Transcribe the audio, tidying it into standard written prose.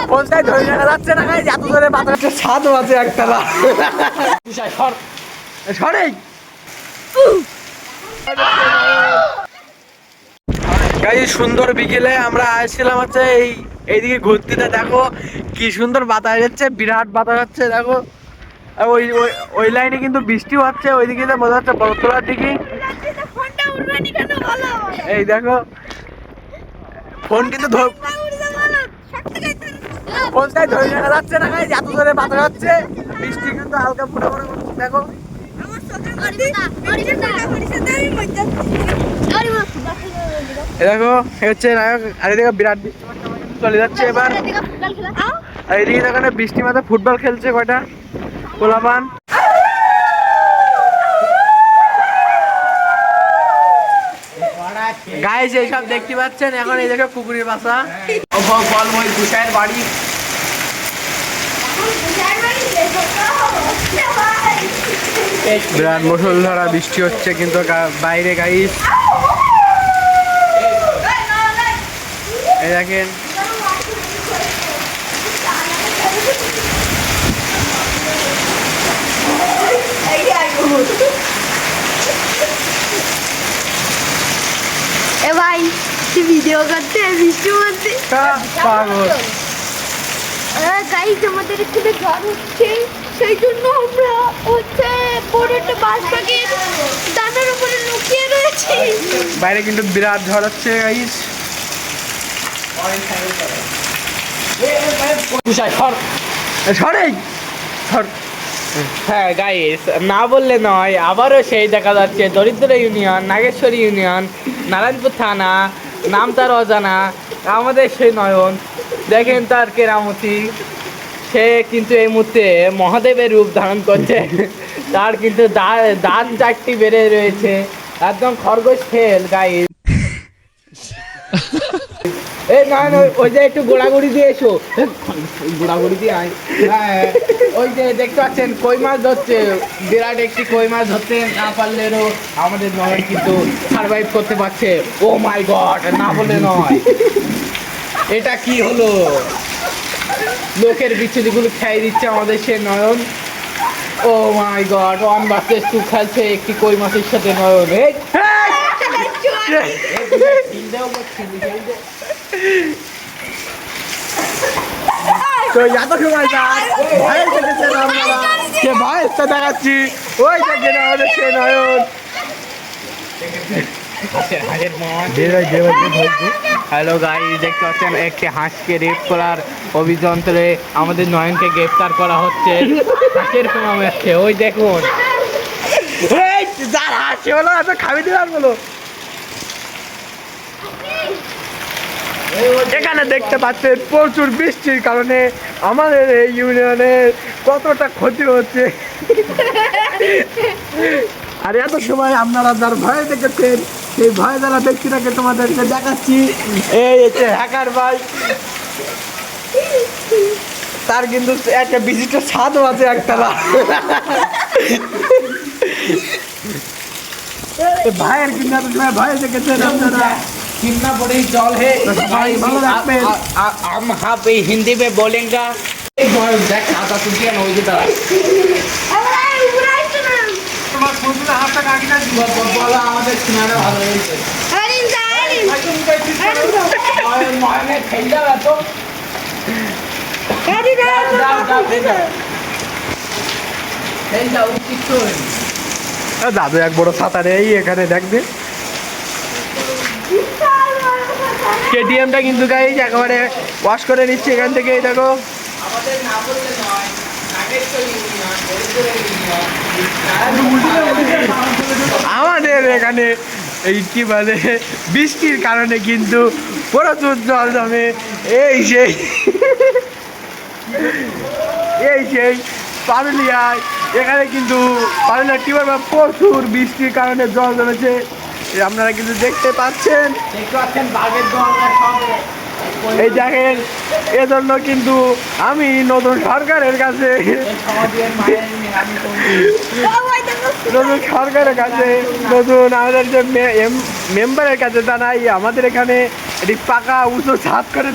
ফোনটাই ধরে রাখা যাচ্ছে না, এত জোরে বাতাস ছাদও আছে একতলা। সরেই সুন্দর বিকেলে আমরা আসছিলাম হচ্ছে এইদিকে ঘুরতে। দেখো কি সুন্দর বাতাস হচ্ছে, বিরাট বাতাস হচ্ছে। দেখো ওই ওই লাইনে কিন্তু বৃষ্টিও হচ্ছে, ওইদিকে বোঝা যাচ্ছে বরতলার দিকে। এই দেখো ফোন কিন্তু ফোনটাই ধরে রাখা যাচ্ছে না, এত জোরে বাতাস হচ্ছে। বৃষ্টি কিন্তু হালকা ফুটা ফুটা করছে। দেখো দেখো হচ্ছে নায়ক, আর এদিকে বিরাট বৃষ্টি চলে যাচ্ছে এবার। আর এদিকে এখানে বৃষ্টি মাথা ফুটবল খেলছে কয়টা পোলাপান। গাইস এইসব দেখতে পাচ্ছেন এখন, এই দেখো কুকুরের বাসা, ফলময় গুসাইয়ের বাড়ি। বিরাট মুষলধারা বৃষ্টি হচ্ছে কিন্তু বাইরে। গাইস এই দেখেন এ ভাই ভিডিও করতে বৃষ্টি মধ্যে পাগল। গাইস আমাদের এখানে ঝড় হচ্ছে, সেই জন্য আমরা হচ্ছে বড় একটা বাস পাখির দানার উপরে লুকিয়ে রয়েছি। বাইরে কিন্তু বিরাট ঝড় হচ্ছে গাইস। হ্যাঁ গাইস, না বললে নয়, আবারও সেই দেখা যাচ্ছে দরিদ্র ইউনিয়ন, নাগেশ্বরী ইউনিয়ন, নারায়ণপুর থানা, নাম তার অজানা, আমাদের সেই নয়ন। দেখেন তার কেরামতি, সে কিন্তু এই মুহূর্তে মহাদেবের রূপ ধারণ করছে। তার কিন্তু দাঁত চারটি বেড়ে রয়েছে, একদম খরগোশ ফেল গাইস। এই নয় ওই যে একটু গোড়াগুড়ি দিয়ে এসো, গোড়াগুড়ি দিয়ে আয়। হ্যাঁ ওই যে দেখতে পাচ্ছেন কই মাছ ধরছে, বিরাট একটি কই মাছ ধরতে না পারলেও আমাদের নয়ন কিন্তু সার্ভাইভ করতে পারছে। ও মাই গড, না বলে নয়, এটা কি হলো? লোকের বিচ্ছুরিগুলো খেয়ে দিচ্ছে আমাদের সে নয়ন। ও মাই গড, 1 vs 2 খেলছে একটি কই মাছের সাথে নয়ন। তো এত সময় ভয়েস দেখেছেন আপনারা, সে ভয়েসটা দেখাচ্ছি। ওই দেখেন আমাদের সে নয়ন। হ্যালো গাইস, দেখতে পাচ্ছেন একটি হাঁসকে রেপ করার অভিযন্ত্রে আমাদের নয়নকে গ্রেফতার করা হচ্ছে। হাঁসের প্রমাণ আসছে, ওই দেখুন। যার হাসি হলো এত খাবি দিলাম বলো। এখানে দেখতে পাচ্ছেন প্রচুর বৃষ্টির কারণে আমাদের এই ইউনিয়নের কতটা ক্ষতি হচ্ছে। আর এত সময় আপনারা যার ভয় দেখেছেন, সেই ভয় দ্বারা ব্যক্তিটাকে তোমাদেরকে দেখাচ্ছি। এই হচ্ছে হ্যাকার ভাই, তার কিন্তু একটা বিশিষ্ট ছাদও আছে একতলা। ভাইয়ের কিন্তু এত সময় ভয় দেখেছেন আপনারা। कितना बड़ी जल है भाई, हम हाँ हिंदी में बोलेंगे। खाता तुझे ना हो जाता তোমার ফোনটা হাতটা কাটি না দিব বলা আমাদের শোনানো ভালো হয়েছে। মনে খেয়ে যাবে তো দাদু এক বড় ছাতা নেই এখানে দেখবে। কেটিএমটা কিন্তু গাইজ একেবারে ওয়াশ করে নিচ্ছে এখান থেকে। দেখো আমাদের এখানে এই কি বলে বৃষ্টির কারণে কিন্তু প্রচুর জল জমে। এই সেই পারুলিয়ায় এখানে কিন্তু পারুলিয়া টিউবার বা প্রচুর বৃষ্টির কারণে জল জমেছে, আপনারা কিন্তু দেখতে পাচ্ছেন। এই দেখেন, এজন্য কিন্তু আমি নতুন সরকারের কাছে নতুন আমাদের যে মেম্বারের কাছে জানাই, আমাদের এখানে এটি পাকা উঁচু ছাদ করে